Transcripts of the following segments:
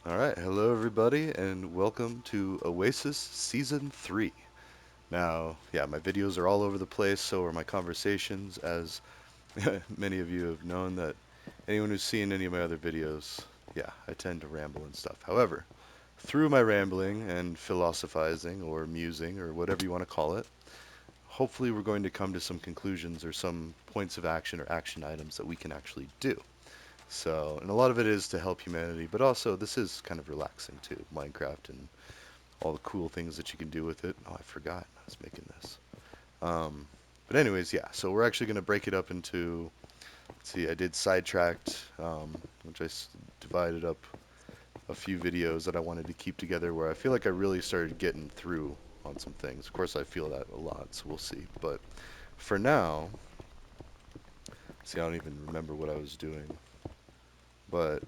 Alright, hello everybody, and welcome to Oasis Season 3. Now, yeah, my videos are all over the place, so are my conversations, as many of you have known that anyone who's seen any of my other videos, yeah, I tend to ramble and stuff. However, through my rambling and philosophizing, or musing, or whatever you want to call it, hopefully we're going to come to some conclusions or some points of action or action items that we can actually do. So, and a lot of it is to help humanity, but also this is kind of relaxing too, Minecraft and all the cool things that you can do with it. Oh, I forgot I was making this. Um, but anyways, yeah, so we're actually going to break it up into, let's see, I did sidetracked, which divided up a few videos that I wanted to keep together where I feel like I really started getting through on some things. Of course, I feel that a lot, so we'll see. But for now, see, I don't even remember what I was doing. But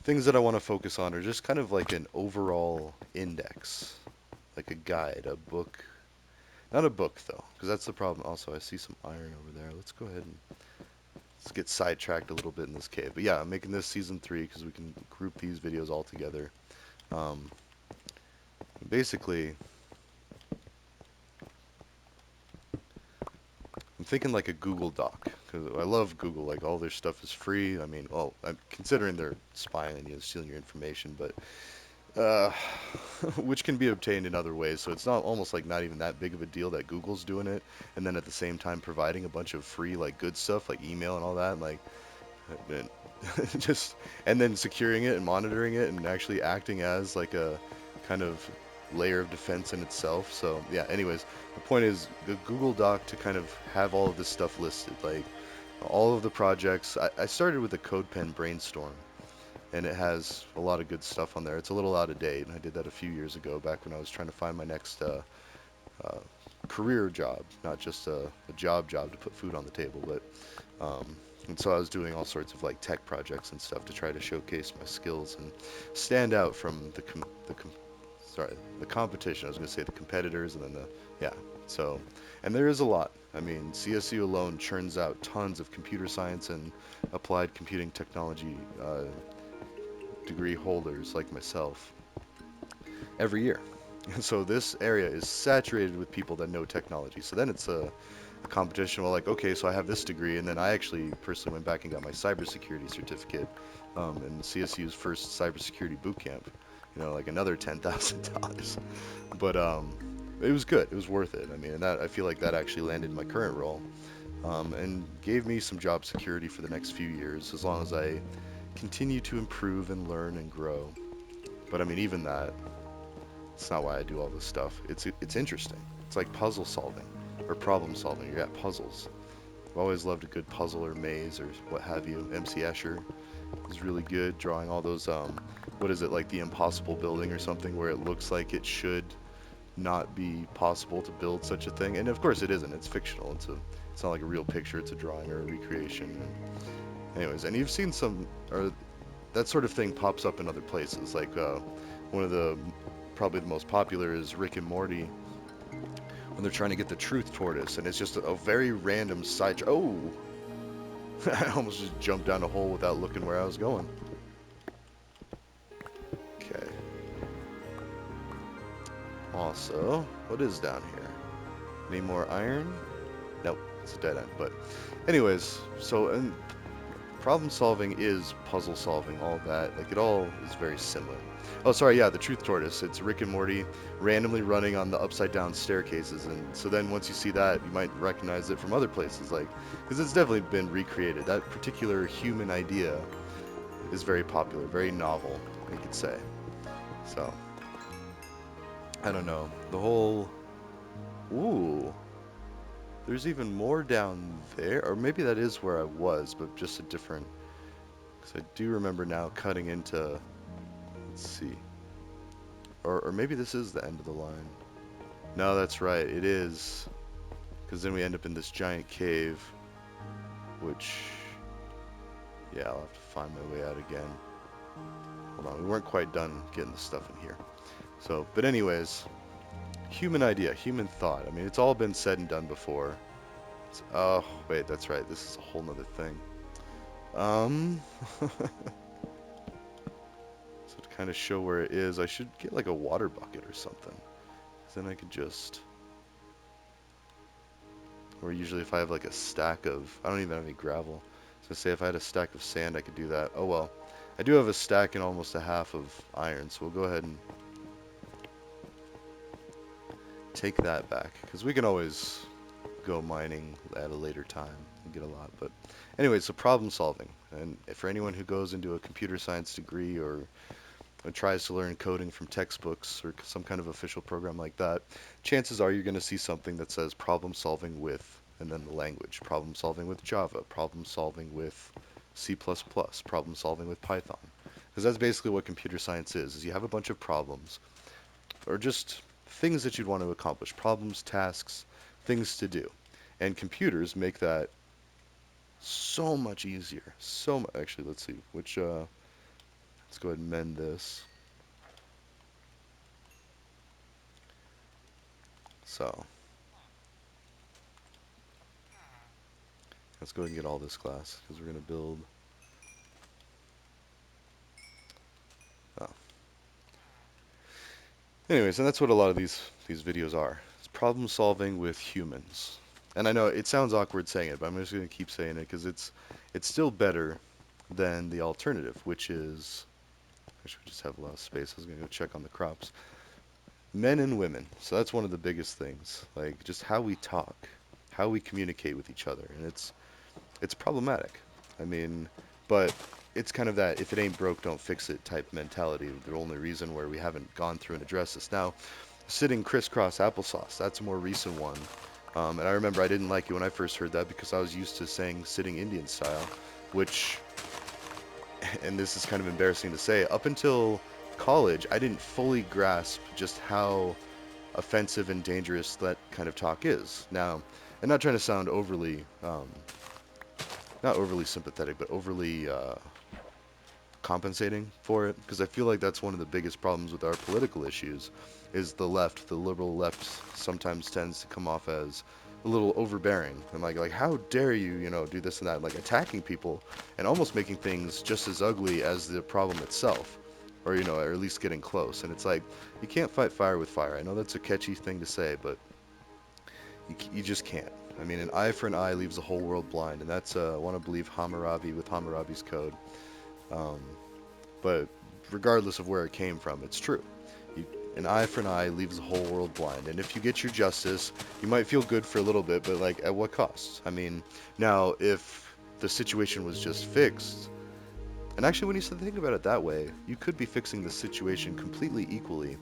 things that I want to focus on are just kind of like an overall index, like a guide, a book. Not a book though, because that's the problem. Also, I see some iron over there. Let's go ahead and let's get sidetracked a little bit in this cave. But yeah, I'm making this season 3 because we can group these videos all together. Um, Basically, I'm thinking like a Google Doc because I love Google. Like all their stuff is free. I mean, well, I'm considering they're spying on you, stealing your information, but uh, which can be obtained in other ways. So it's not almost like not even that big of a deal that Google's doing it, and then at the same time providing a bunch of free like good stuff like email and all that, like and just and then securing it and monitoring it and actually acting as like a kind of layer of defense in itself. So yeah. Anyways, the point is the Google Doc to kind of have all of this stuff listed, like all of the projects. I started with a CodePen brainstorm and it has a lot of good stuff on there. It's a little out of date. I did that a few years ago, back when I was trying to find my next uh, career job, not just a job to put food on the table. But and so I was doing all sorts of like tech projects and stuff to try to showcase my skills and stand out from the competition. I was going to say the competitors, and then the yeah. So, and there is a lot. I mean, CSU alone churns out tons of computer science and applied computing technology degree holders like myself every year. And so this area is saturated with people that know technology. So then it's a competition. Well, like, okay, so I have this degree, and then I actually personally went back and got my cybersecurity certificate in CSU's first cybersecurity boot camp. You know, like another $10,000. But it was good. It was worth it. I mean, and that I feel like that actually landed my current role and gave me some job security for the next few years, as long as I continue to improve and learn and grow. But I mean, even that, it's not why I do all this stuff. It's interesting. It's like puzzle solving or problem solving. You're at puzzles. I've always loved a good puzzle or maze or what have you. MC Escher is really good drawing all those what is it, like the impossible building or something where it looks like it should not be possible to build such a thing. And of course it isn't. It's fictional. It's not like a real picture. It's a drawing or a recreation. And anyways, and you've seen some or that sort of thing pops up in other places. Like one of the probably the most popular is Rick and Morty when they're trying to get the truth tortoise, and it's just a very random side. Oh, I almost just jumped down a hole without looking where I was going. Okay. Also, what is down here? Any more iron? Nope, it's a dead end. But, anyways, so and problem solving is puzzle solving, all that. Like, it all is very similar. Oh, sorry, yeah, the truth tortoise. It's Rick and Morty randomly running on the upside down staircases. And so then once you see that, you might recognize it from other places. Like, because it's definitely been recreated. That particular human idea is very popular, very novel, you could say. So, I don't know. The whole. Ooh, there's even more down there. Or maybe that is where I was, but just a different. Because I do remember now cutting into. Let's see. Or maybe this is the end of the line. No, that's right. It is. Because then we end up in this giant cave. Which. Yeah, I'll have to find my way out again. Hold on. We weren't quite done getting the stuff in here. So, but anyways. Human idea, human thought. I mean, it's all been said and done before. Oh, wait, that's right. This is a whole nother thing. So to kind of show where it is, I should get like a water bucket or something. 'Cause then I could just, or usually if I have like a stack of, I don't even have any gravel. So say if I had a stack of sand, I could do that. Oh well. I do have a stack and almost a half of iron, so we'll go ahead and take that back. Because we can always go mining at a later time and get a lot. But anyway, so problem solving. And for anyone who goes into a computer science degree or tries to learn coding from textbooks or some kind of official program like that, chances are you're going to see something that says problem solving with, and then the language, problem solving with Java, problem solving with C++, problem solving with Python. Because that's basically what computer science is you have a bunch of problems, or just things that you'd want to accomplish, problems, tasks, things to do. And computers make that so much easier. Actually, let's see, let's go ahead and mend this. So, let's go ahead and get all this glass, because we're going to build... Oh. Anyways, and that's what a lot of these videos are. It's problem solving with humans. And I know it sounds awkward saying it, but I'm just going to keep saying it, because it's still better than the alternative, which is... I should just have a lot of space. I was going to go check on the crops. Men and women. So that's one of the biggest things. Like, just how we talk, how we communicate with each other. And it's problematic. I mean, but it's kind of that if it ain't broke, don't fix it type mentality. The only reason where we haven't gone through and addressed this. Now, sitting crisscross applesauce, that's a more recent one. And I remember I didn't like it when I first heard that because I was used to saying sitting Indian style, which, and this is kind of embarrassing to say, up until college, I didn't fully grasp just how offensive and dangerous that kind of talk is. Now, I'm not trying to sound overly not overly sympathetic, but overly compensating for it, because I feel like that's one of the biggest problems with our political issues, is the left, the liberal left, sometimes tends to come off as a little overbearing and like how dare you, do this and that, like attacking people and almost making things just as ugly as the problem itself, or or at least getting close. And it's like you can't fight fire with fire. I know that's a catchy thing to say, but you just can't. I mean, an eye for an eye leaves the whole world blind, and that's I want to believe Hammurabi with Hammurabi's code. Um, but regardless of where it came from, it's true. You, an eye for an eye leaves the whole world blind, and if you get your justice, you might feel good for a little bit, but like at what cost? I mean, now if the situation was just fixed, and actually when you think about it that way, you could be fixing the situation completely equally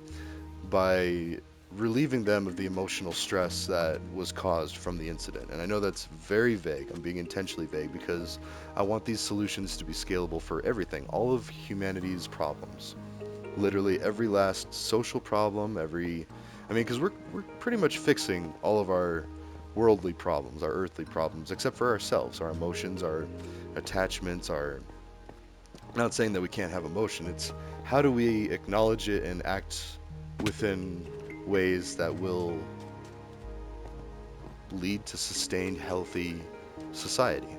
by relieving them of the emotional stress that was caused from the incident. And I know that's very vague. I'm being intentionally vague because I want these solutions to be scalable for everything, all of humanity's problems. Literally every last social problem, because we're pretty much fixing all of our worldly problems, our earthly problems, except for ourselves, our emotions, our attachments, our... Not saying that we can't have emotion, it's how do we acknowledge it and act within ways that will lead to sustained, healthy society.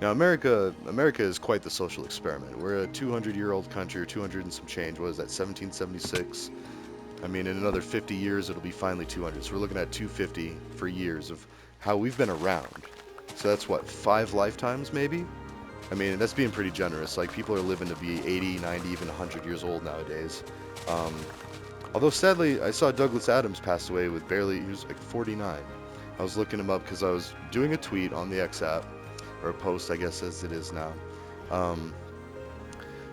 Now, America is quite the social experiment. We're a 200-year-old country, or 200 and some change. What is that, 1776? I mean, in another 50 years, it'll be finally 200. So we're looking at 250 for years of how we've been around. So that's what, 5 lifetimes maybe? I mean, that's being pretty generous. Like, people are living to be 80, 90, even 100 years old nowadays. Although, sadly, I saw Douglas Adams passed away with barely, he was like 49. I was looking him up because I was doing a tweet on the X app, or a post, I guess, as it is now.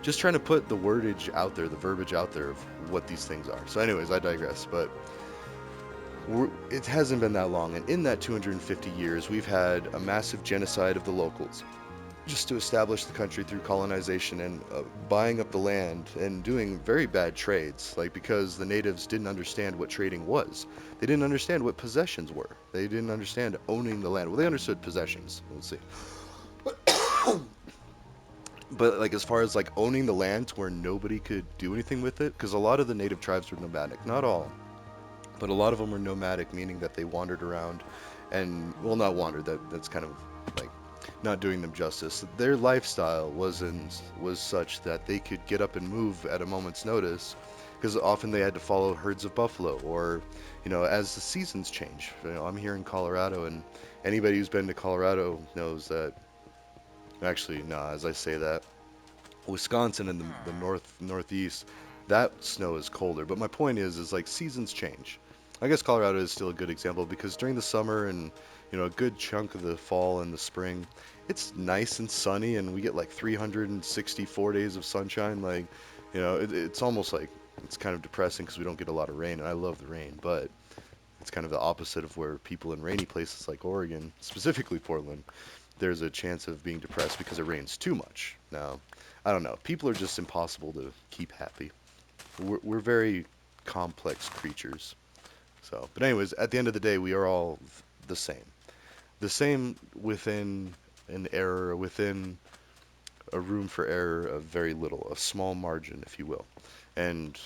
Just trying to put the wordage out there, the verbiage out there of what these things are. So anyways, I digress, but it hasn't been that long, and in that 250 years, we've had a massive genocide of the locals, just to establish the country through colonization and buying up the land and doing very bad trades, like because the natives didn't understand what trading was. They didn't understand what possessions were. They didn't understand owning the land. Well, they understood possessions. Let's see. But like as far as like owning the land to where nobody could do anything with it, because a lot of the native tribes were nomadic. Not all, but a lot of them were nomadic, meaning that they wandered around and, well, not wandered, that's kind of like not doing them justice. Their lifestyle was such that they could get up and move at a moment's notice, because often they had to follow herds of buffalo, or as the seasons change. I'm here in Colorado, and anybody who's been to Colorado knows that. Actually, nah, as I say that, Wisconsin and the northeast, that snow is colder. But my point is like seasons change. I guess Colorado is still a good example because during the summer and a good chunk of the fall and the spring, it's nice and sunny, and we get like 364 days of sunshine. Like, it's almost like it's kind of depressing because we don't get a lot of rain, and I love the rain, but it's kind of the opposite of where people in rainy places like Oregon, specifically Portland, there's a chance of being depressed because it rains too much. Now, I don't know. People are just impossible to keep happy. We're very complex creatures. So, but anyways, at the end of the day, we are all the same. The same within an error, within a room for error of very little, a small margin, if you will. And,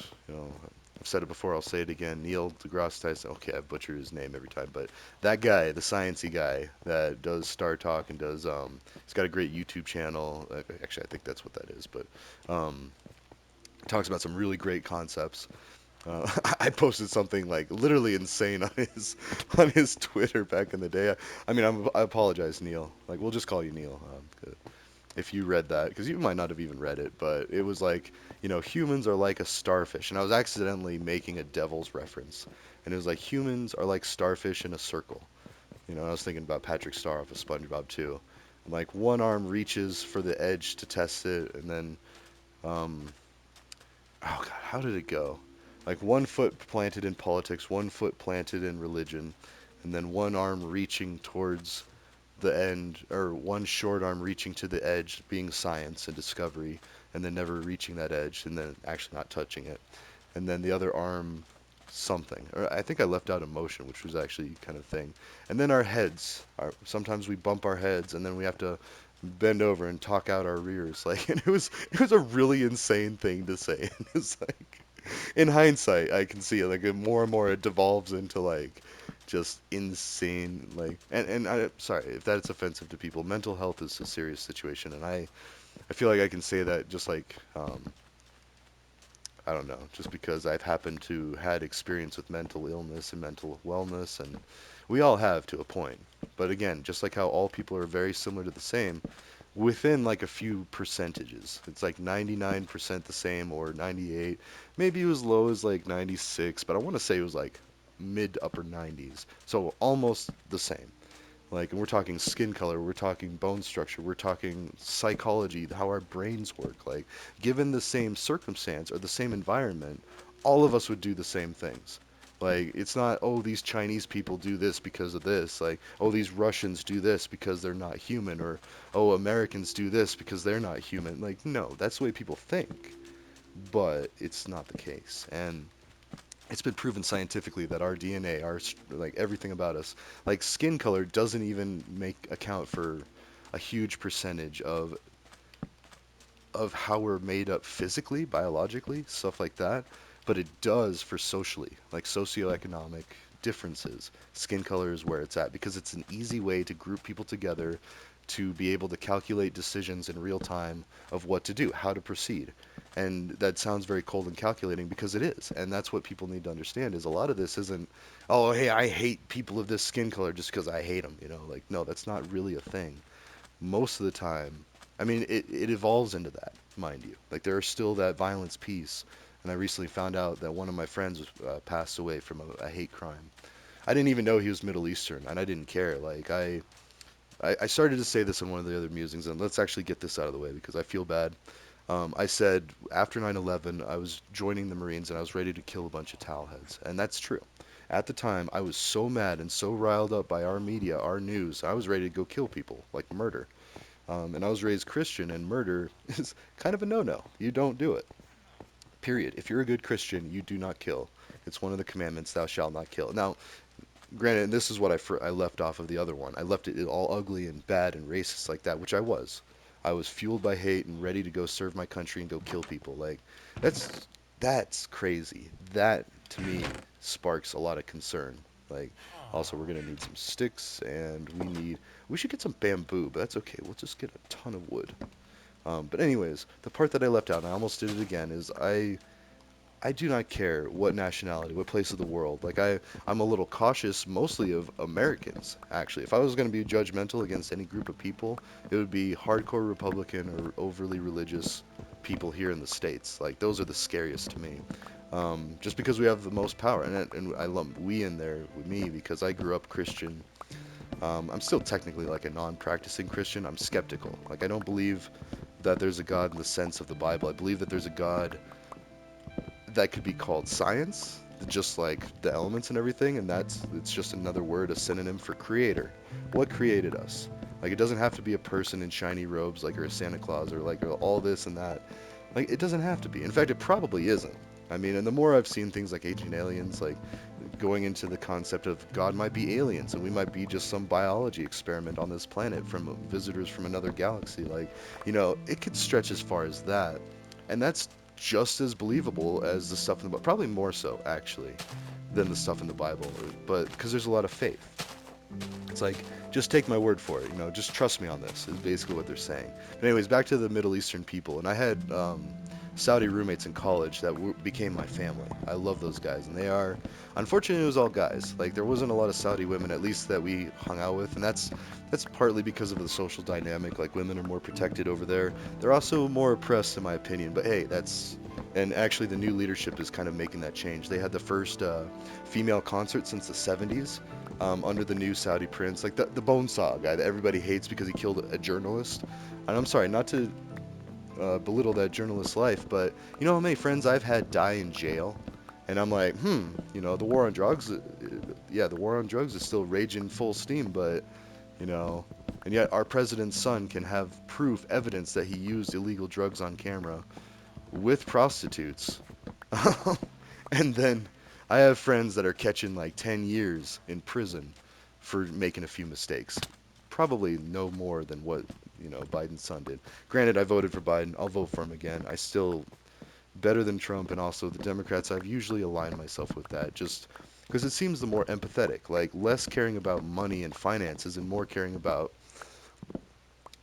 I've said it before, I'll say it again. Neil deGrasse Tyson, okay, I butcher his name every time, but that guy, the sciencey guy that does Star Talk and he's got a great YouTube channel. Actually, I think that's what that is, but um, talks about some really great concepts. I posted something like literally insane on his Twitter back in the day. I mean, I apologize, Neil. Like, we'll just call you Neil. If you read that, because you might not have even read it, but it was like, humans are like a starfish. And I was accidentally making a devil's reference. And it was like, humans are like starfish in a circle. I was thinking about Patrick Star off of SpongeBob too. And like, one arm reaches for the edge to test it, and then, um, oh God, how did it go? Like, one foot planted in politics, one foot planted in religion, and then one arm reaching towards the end, or one short arm reaching to the edge, being science and discovery, and then never reaching that edge, and then actually not touching it, and then the other arm something. Or I think I left out emotion, which was actually kind of thing. And then our heads. Sometimes we bump our heads, and then we have to bend over and talk out our rears. Like, and it was a really insane thing to say. And it's like, in hindsight, I can see it. Like, more and more, it devolves into like just insane. Like, and I sorry if that's offensive to people. Mental health is a serious situation, and I feel like I can say that just like I don't know, just because I've happened to had experience with mental illness and mental wellness, and we all have to a point. But again, just like how all people are very similar to the same, within like a few percentages. It's like 99% the same or 98. Maybe it was low as like 96, but I want to say it was like mid to upper 90s. So almost the same. Like, and we're talking skin color, we're talking bone structure, we're talking psychology, how our brains work. Like, given the same circumstance or the same environment, all of us would do the same things. Like, it's not, oh, these Chinese people do this because of this. Like, oh, these Russians do this because they're not human. Or, oh, Americans do this because they're not human. Like, no, that's the way people think. But it's not the case. And it's been proven scientifically that our DNA, like everything about us, like skin color doesn't even make account for a huge percentage of how we're made up physically, biologically, stuff like that. But it does for socially, like socioeconomic differences. Skin color is where it's at because it's an easy way to group people together to be able to calculate decisions in real time of what to do, how to proceed. And that sounds very cold and calculating because it is. And that's what people need to understand is a lot of this isn't, oh, hey, I hate people of this skin color just because I hate them, like no, that's not really a thing most of the time. I mean, it evolves into that, mind you. Like, there are still that violence piece. And I recently found out that one of my friends was, passed away from a hate crime. I didn't even know he was Middle Eastern, and I didn't care. Like, I started to say this in one of the other musings, and let's actually get this out of the way because I feel bad. I said after 9/11, I was joining the Marines and I was ready to kill a bunch of towelheads. And that's true. At the time, I was so mad and so riled up by our media, our news, I was ready to go kill people, like murder. And I was raised Christian, and murder is kind of a no-no. You don't do it. Period. If you're a good Christian, you do not kill. It's one of the commandments, thou shalt not kill. Now, granted, and this is what I left off of the other one. I left it all ugly and bad and racist like that, which I was. I was fueled by hate and ready to go serve my country and go kill people. Like, that's crazy. That to me sparks a lot of concern. Like, Also, we're gonna need some sticks, and we should get some bamboo, but that's okay. We'll just get a ton of wood. But anyways, the part that I left out, and I almost did it again, is I do not care what nationality, what place of the world. Like I'm a little cautious, mostly of Americans. Actually, if I was going to be judgmental against any group of people, it would be hardcore Republican or overly religious people here in the States. Like those are the scariest to me. Just because we have the most power, and I lump we in there with me because I grew up Christian. I'm still technically like a non-practicing Christian. I'm skeptical. Like I don't believe that there's a God in the sense of the Bible. I believe that there's a God that could be called science, just like the elements and everything, and it's just another word, a synonym for creator. What created us? Like it doesn't have to be a person in shiny robes like or a Santa Claus or like all this and that. Like it doesn't have to be. In fact, it probably isn't. I mean, and the more I've seen things like Ancient Aliens, like going into the concept of God might be aliens and we might be just some biology experiment on this planet from visitors from another galaxy. Like, it could stretch as far as that. And that's just as believable as the stuff in the Bible, probably more so actually than the stuff in the Bible, but because there's a lot of faith. It's like, just take my word for it, just trust me on this, is basically what they're saying. But anyways, back to the Middle Eastern people, and I had Saudi roommates in college that became my family. I love those guys, and unfortunately, it was all guys. Like, there wasn't a lot of Saudi women, at least that we hung out with, and that's partly because of the social dynamic. Like, women are more protected over there. They're also more oppressed, in my opinion, but hey, and actually the new leadership is kind of making that change. They had the first female concert since the 70s, under the new Saudi prince, like the bone saw guy that everybody hates because he killed a journalist. And I'm sorry, not to belittle that journalist's life, but you know how many friends I've had die in jail? And I'm like, the war on drugs, yeah, the war on drugs is still raging full steam, but, you know, and yet our president's son can have proof, evidence that he used illegal drugs on camera with prostitutes. And then I have friends that are catching like 10 years in prison for making a few mistakes. Probably no more than what, Biden's son did. Granted, I voted for Biden. I'll vote for him again. I still better than Trump and also the Democrats. I've usually aligned myself with that just because it seems the more empathetic, like less caring about money and finances and more caring about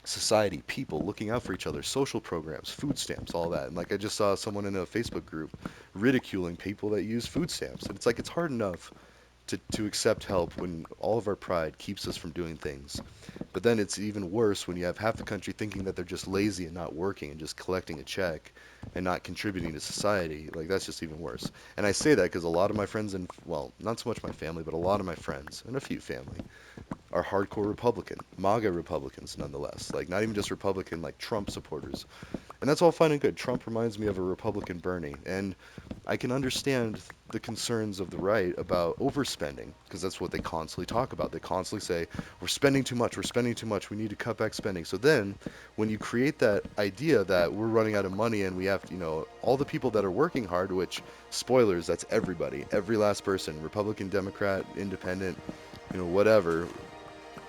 society, people looking out for each other, social programs, food stamps, all that. And like I just saw someone in a Facebook group ridiculing people that use food stamps. And it's like it's hard enough to accept help when all of our pride keeps us from doing things. But then it's even worse when you have half the country thinking that they're just lazy and not working and just collecting a check and not contributing to society. Like that's just even worse. And I say that because a lot of my friends and well, not so much my family, but a lot of my friends and a few family are hardcore Republican, MAGA Republicans nonetheless. Like not even just Republican, like Trump supporters. And that's all fine and good. Trump reminds me of a Republican Bernie, and I can understand the concerns of the right about overspending because that's what they constantly talk about. They constantly say we're spending too much, we're spending too much, we need to cut back spending. So then when you create that idea that we're running out of money and we have, all the people that are working hard, which spoilers, that's everybody, every last person, Republican, Democrat, Independent, whatever,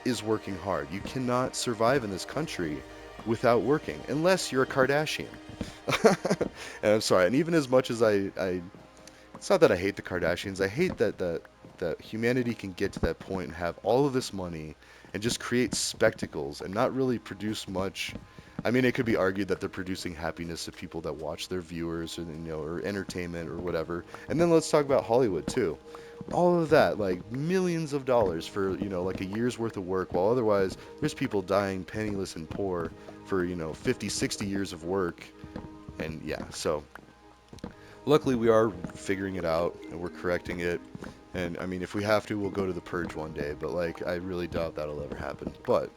is working hard. You cannot survive in this country without working, unless you're a Kardashian. And I'm sorry, and even as much as it's not that I hate the Kardashians, I hate that humanity can get to that point and have all of this money and just create spectacles and not really produce much. I mean, it could be argued that they're producing happiness to people that watch their viewers, or or entertainment or whatever. And then let's talk about Hollywood too. All of that, like millions of dollars for like a year's worth of work, while otherwise there's people dying penniless and poor for 50, 60 years of work. And yeah, so luckily we are figuring it out and we're correcting it. And I mean, if we have to, we'll go to the purge one day, but like I really doubt that'll ever happen. But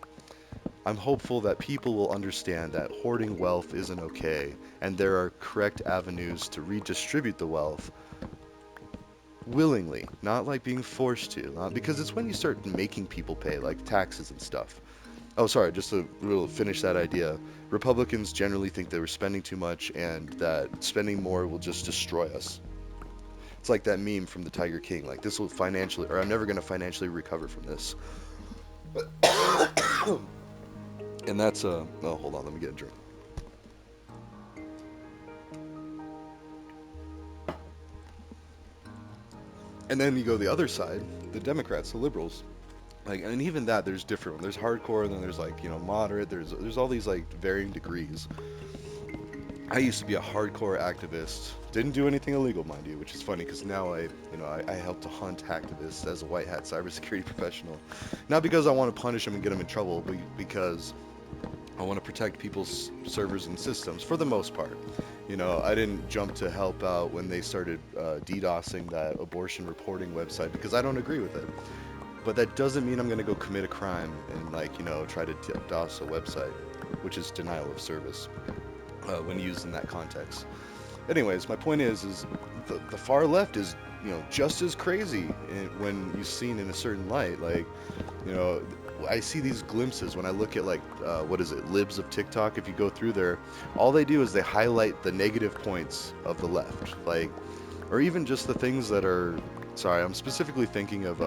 I'm hopeful that people will understand that hoarding wealth isn't okay and there are correct avenues to redistribute the wealth willingly, not like being forced to, not because it's when you start making people pay, like taxes and stuff. Oh, sorry, just to finish that idea. Republicans generally think that we're spending too much and that spending more will just destroy us. It's like that meme from the Tiger King, like this will financially, or I'm never going to financially recover from this. And that's oh, hold on, let me get a drink. And then you go the other side, the Democrats, the liberals. Like, and even that, there's different. There's hardcore, and then there's like moderate. There's all these like varying degrees. I used to be a hardcore activist. Didn't do anything illegal, mind you, which is funny because now I help to hunt hacktivists as a white hat cybersecurity professional. Not because I want to punish them and get them in trouble, but because I want to protect people's servers and systems for the most part. I didn't jump to help out when they started DDoSing that abortion reporting website because I don't agree with it. But that doesn't mean I'm going to go commit a crime and try to DOS a website, which is denial of service when used in that context. Anyways, my point is the far left is just as crazy when you're seen in a certain light. Like you know, I see these glimpses when I look at what is it, libs of TikTok. If you go through there, all they do is they highlight the negative points of the left, or even just the things that are. Sorry, I'm specifically thinking of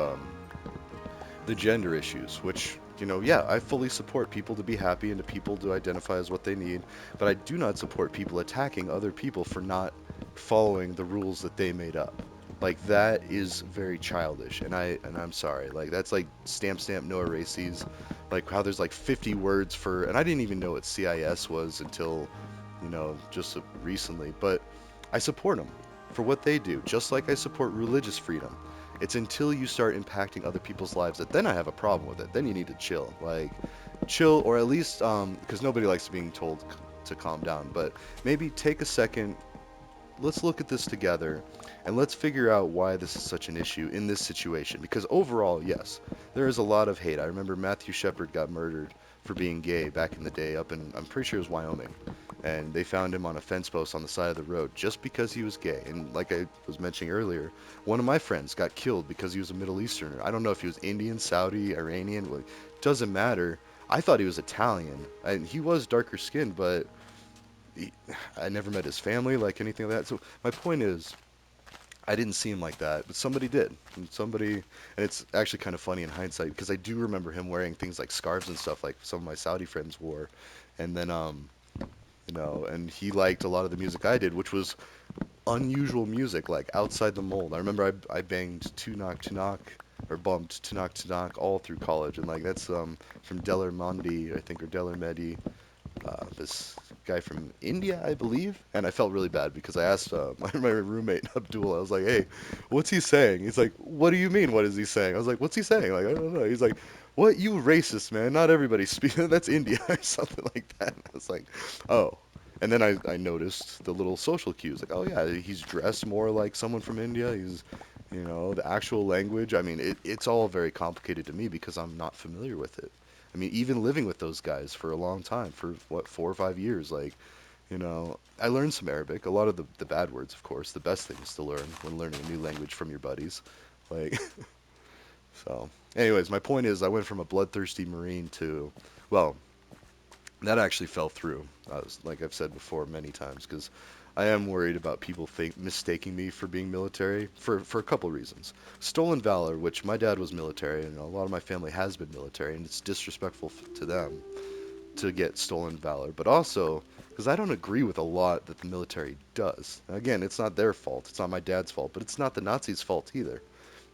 the gender issues, which, yeah, I fully support people to be happy and to people to identify as what they need, but I do not support people attacking other people for not following the rules that they made up. Like that is very childish, and I'm sorry. Like that's like stamp no erases. Like how there's like 50 words for, and I didn't even know what CIS was until, just recently. But I support them for what they do, just like I support religious freedom. It's until you start impacting other people's lives that then I have a problem with it. Then you need to chill, chill, or at least because nobody likes being told to calm down. But maybe take a second. Let's look at this together, and let's figure out why this is such an issue in this situation. Because overall, yes, there is a lot of hate. I remember Matthew Shepard got murdered for being gay back in the day up in, I'm pretty sure it was Wyoming, and they found him on a fence post on the side of the road just because he was gay. And like I was mentioning earlier, one of my friends got killed because he was a Middle Easterner. I don't know if he was Indian, Saudi, Iranian, well, doesn't matter. I thought he was Italian, and he was darker skinned, but he, I never met his family, like anything like that. So my point is, I didn't see him like that, but somebody did. And it's actually kind of funny in hindsight because I do remember him wearing things like scarves and stuff like some of my Saudi friends wore. And then, and he liked a lot of the music I did, which was unusual music, like outside the mold. I remember I banged To Knock, or bumped To Knock all through college. And like that's from Deller Mondi, I think, or Deller Medi, this guy from India, I believe. And I felt really bad because I asked my roommate Abdul. I was like, "Hey, what's he saying?" He's like, "What do you mean? What is he saying?" I was like, "What's he saying?" Like, I don't know. He's like, "What, you racist man? Not everybody speaks. That's India or something like that." I was like, "Oh." And then I noticed the little social cues, like, oh yeah, he's dressed more like someone from India. He's, the actual language. I mean, it's all very complicated to me because I'm not familiar with it. I mean, even living with those guys for a long time, for what, 4 or 5 years, I learned some Arabic. A lot of the bad words, of course. The best things to learn when learning a new language from your buddies. Like, so. Anyways, my point is, I went from a bloodthirsty Marine to, well, that actually fell through. Like I've said before many times, because I am worried about people mistaking me for being military for a couple reasons. Stolen valor, which my dad was military, and a lot of my family has been military, and it's disrespectful to them to get stolen valor. But also because I don't agree with a lot that the military does. Again, it's not their fault. It's not my dad's fault, but it's not the Nazis' fault either.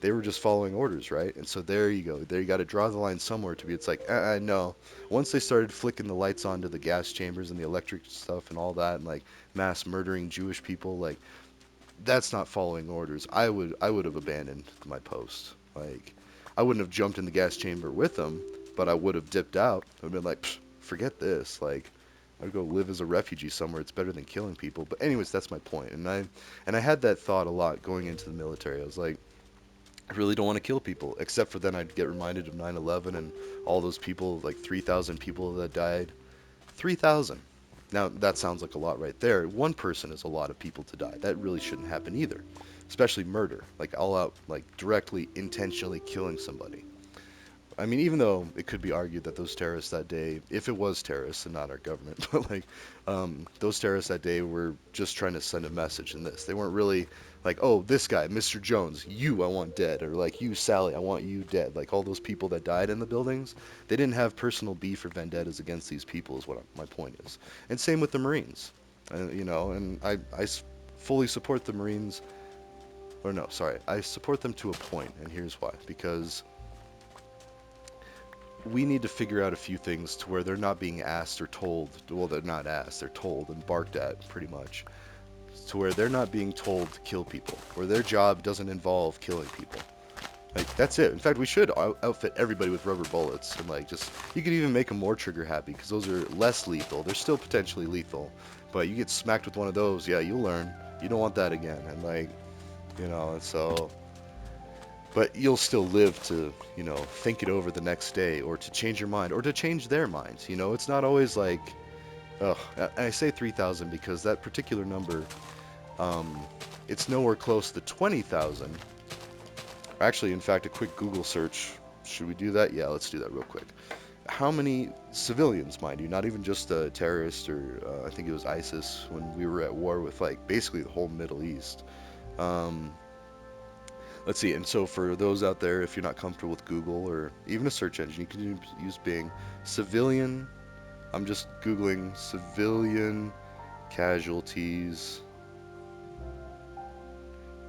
They were just following orders, right? And so there you go. There you got to draw the line somewhere to be. It's like, no. Once they started flicking the lights onto the gas chambers and the electric stuff and all that, and like mass murdering Jewish people, like that's not following orders. I would have abandoned my post. Like, I wouldn't have jumped in the gas chamber with them, but I would have dipped out. I'd been like, forget this. Like, I'd go live as a refugee somewhere. It's better than killing people. But anyways, that's my point. And I had that thought a lot going into the military. I was like, I really don't want to kill people, except for then I'd get reminded of 9/11 and all those people, like 3,000 people that died. 3,000. Now, that sounds like a lot right there. One person is a lot of people to die. That really shouldn't happen either, especially murder, like all out, like directly, intentionally killing somebody. I mean, even though it could be argued that those terrorists that day, if it was terrorists and not our government, but like those terrorists that day were just trying to send a message in this. They weren't really like, oh, this guy, Mr. Jones, you I want dead, or like you, Sally, I want you dead. Like all those people that died in the buildings, they didn't have personal beef or vendettas against these people, is what my point is. And same with the Marines, and I fully support the Marines or no, sorry, I support them to a point, and here's why. Because we need to figure out a few things to where they're not being asked or told. Well, they're not asked, they're told and barked at, pretty much. To where they're not being told to kill people, where their job doesn't involve killing people. Like, that's it. In fact, we should outfit everybody with rubber bullets, and like, just, you could even make them more trigger happy, because those are less lethal. They're still potentially lethal, but you get smacked with one of those, yeah, you'll learn. You don't want that again, and like, and so, but you'll still live to, think it over the next day, or to change your mind, or to change their minds. It's not always like, ugh. And I say 3,000 because that particular number, um, it's nowhere close to 20,000. Actually, in fact, a quick Google search. Should we do that? Yeah, let's do that real quick. How many civilians, mind you, not even just terrorists or I think it was ISIS when we were at war with like basically the whole Middle East. Um, let's see. And so for those out there, if you're not comfortable with Google or even a search engine, you can use Bing. Civilian. I'm just Googling civilian casualties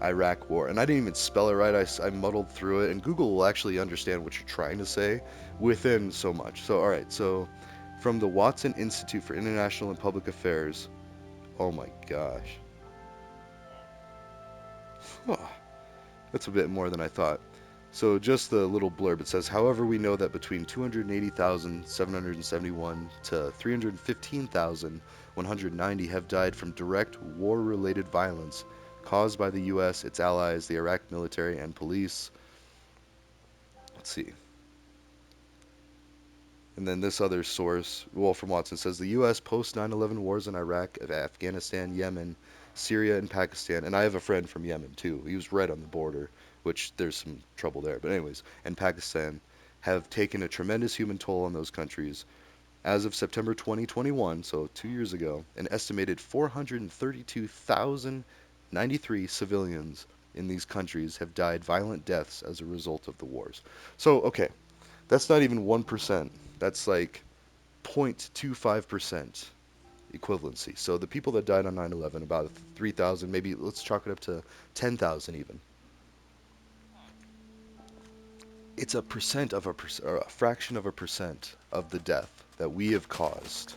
Iraq war. And I didn't even spell it right. I muddled through it. And Google will actually understand what you're trying to say within so much. So, all right. So, from the Watson Institute for International and Public Affairs. Oh my gosh. Huh, that's a bit more than I thought. So, just the little blurb. It says, however, we know that between 280,771 to 315,190 have died from direct war related violence caused by the U.S., its allies, the Iraq military, and police. Let's see. And then this other source, Wolfram Watson, says the U.S. post 9/11 wars in Iraq, Afghanistan, Yemen, Syria, and Pakistan. And I have a friend from Yemen too. He was right on the border, which there's some trouble there. But anyways, and Pakistan have taken a tremendous human toll on those countries. As of September 2021, so 2 years ago, an estimated 432,093 civilians in these countries have died violent deaths as a result of the wars. So, okay, that's not even 1%. That's like 0.25% equivalency. So the people that died on 9/11, about 3,000, maybe let's chalk it up to 10,000 even. It's a percent of or a fraction of a percent of the death that we have caused.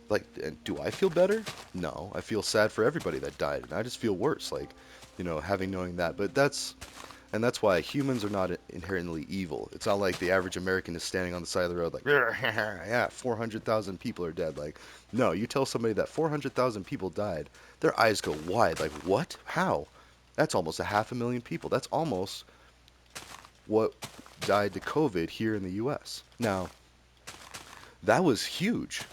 Like, do I feel better? No, I feel sad for everybody that died, and I just feel worse, like, having knowing that. But that's why humans are not inherently evil. It's not like the average American is standing on the side of the road like, yeah, 400,000 people are dead. Like, no, you tell somebody that 400,000 people died, their eyes go wide. Like, what? How? That's almost a 500,000 people. That's almost what died to COVID here in the U.S. Now, that was huge.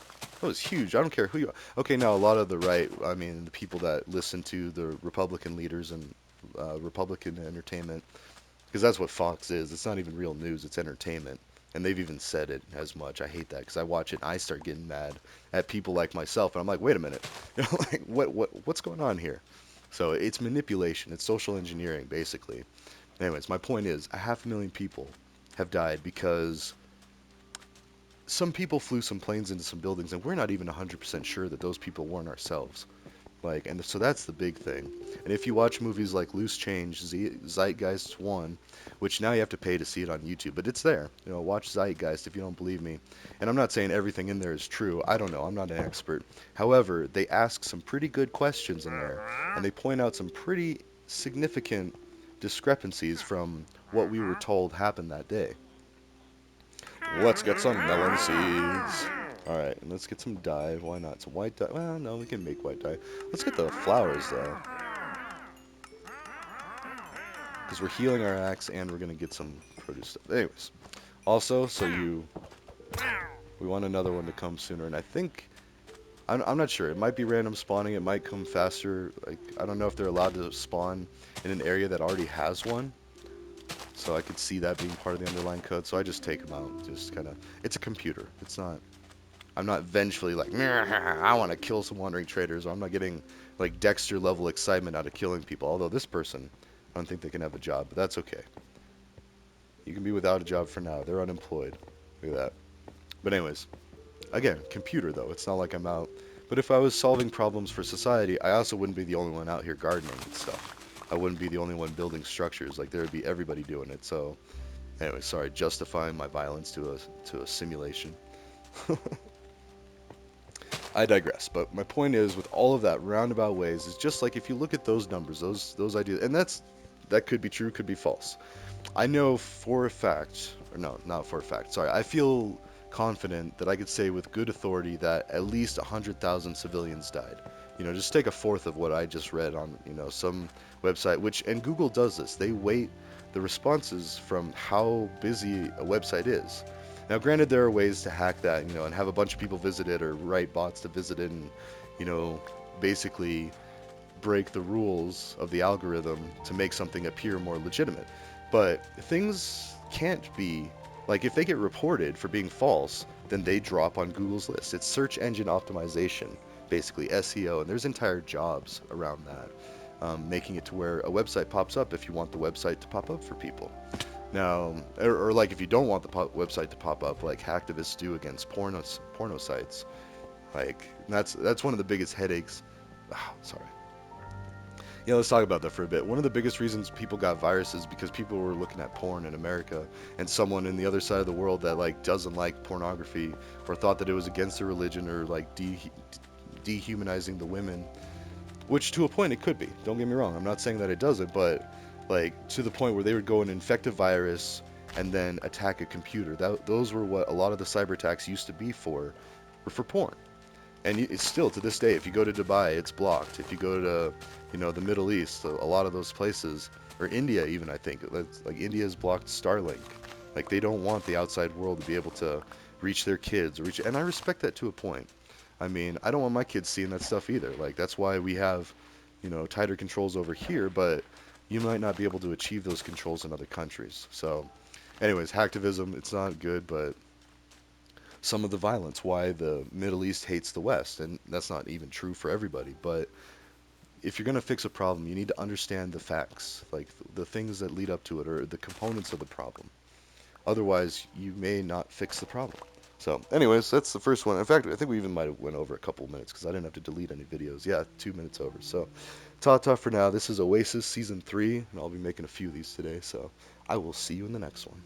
That was huge. I don't care who you are. Okay, now a lot of the right, I mean, the people that listen to the Republican leaders and Republican entertainment, because that's what Fox is. It's not even real news, it's entertainment. And they've even said it as much. I hate that because I watch it and I start getting mad at people like myself. And I'm like, wait a minute. Like, what's going on here? So it's manipulation. It's social engineering, basically. Anyways, my point is, 500,000 people have died because some people flew some planes into some buildings, and we're not even 100% sure that those people weren't ourselves. Like, and so that's the big thing. And if you watch movies like Loose Change, Zeitgeist 1, which now you have to pay to see it on YouTube, but it's there. Watch Zeitgeist if you don't believe me. And I'm not saying everything in there is true. I don't know. I'm not an expert. However, they ask some pretty good questions in there, and they point out some pretty significant discrepancies from what we were told happened that day. Let's get some melon seeds. Alright, and let's get some dye. Why not? Some white dye. Well, no, we can make white dye. Let's get the flowers, though. Because we're healing our axe, and we're going to get some produce stuff. Anyways. Also, we want another one to come sooner. And I think, I'm not sure. It might be random spawning. It might come faster. Like, I don't know if they're allowed to spawn in an area that already has one. So I could see that being part of the underlying code. So I just take them out. Just kind of, it's a computer. It's not. I'm not vengefully like, I want to kill some wandering traders, or I'm not getting like Dexter level excitement out of killing people. Although this person, I don't think they can have a job, but that's okay. You can be without a job for now. They're unemployed. Look at that. But anyways, again, computer though. It's not like I'm out. But if I was solving problems for society, I also wouldn't be the only one out here gardening and stuff. I wouldn't be the only one building structures. Like there would be everybody doing it. So anyway, sorry, justifying my violence to a simulation. I digress. But my point is, with all of that roundabout ways, is just like if you look at those numbers, those ideas, and that could be true, could be false. I know for a fact, or no, not for a fact. Sorry, I feel confident that I could say with good authority that at least 100,000 civilians died. Just take a fourth of what I just read on, some website, which, and Google does this. They weight the responses from how busy a website is. Now, granted, there are ways to hack that, and have a bunch of people visit it or write bots to visit it and, you know, basically break the rules of the algorithm to make something appear more legitimate. But things can't be like if they get reported for being false, then they drop on Google's list. It's search engine optimization, basically SEO, and there's entire jobs around that, making it to where a website pops up if you want the website to pop up for people. Now, or like if you don't want the website to pop up, like hacktivists do against porno sites. Like that's one of the biggest headaches. Sorry. Yeah, let's talk about that for a bit. One of the biggest reasons people got viruses because people were looking at porn in America, and someone in the other side of the world that like doesn't like pornography or thought that it was against their religion or like dehumanizing the women, which to a point it could be. Don't get me wrong. I'm not saying that it doesn't, but like to the point where they would go and infect a virus and then attack a computer. Those were what a lot of the cyber attacks used to be for, were for porn. And it's still to this day, if you go to Dubai, it's blocked. If you go to, the Middle East, a lot of those places, or India even, I think, like India's blocked Starlink. Like they don't want the outside world to be able to reach their kids, and I respect that to a point. I mean, I don't want my kids seeing that stuff either. Like that's why we have, tighter controls over here, but you might not be able to achieve those controls in other countries. So, anyways, hacktivism, it's not good, but some of the violence, why the Middle East hates the West. And that's not even true for everybody. But if you're going to fix a problem, you need to understand the facts, like the things that lead up to it or the components of the problem. Otherwise, you may not fix the problem. So, anyways, that's the first one. In fact, I think we even might have went over a couple minutes because I didn't have to delete any videos. Yeah, 2 minutes over. So, ta-ta for now. This is Oasis Season 3, and I'll be making a few of these today. So, I will see you in the next one.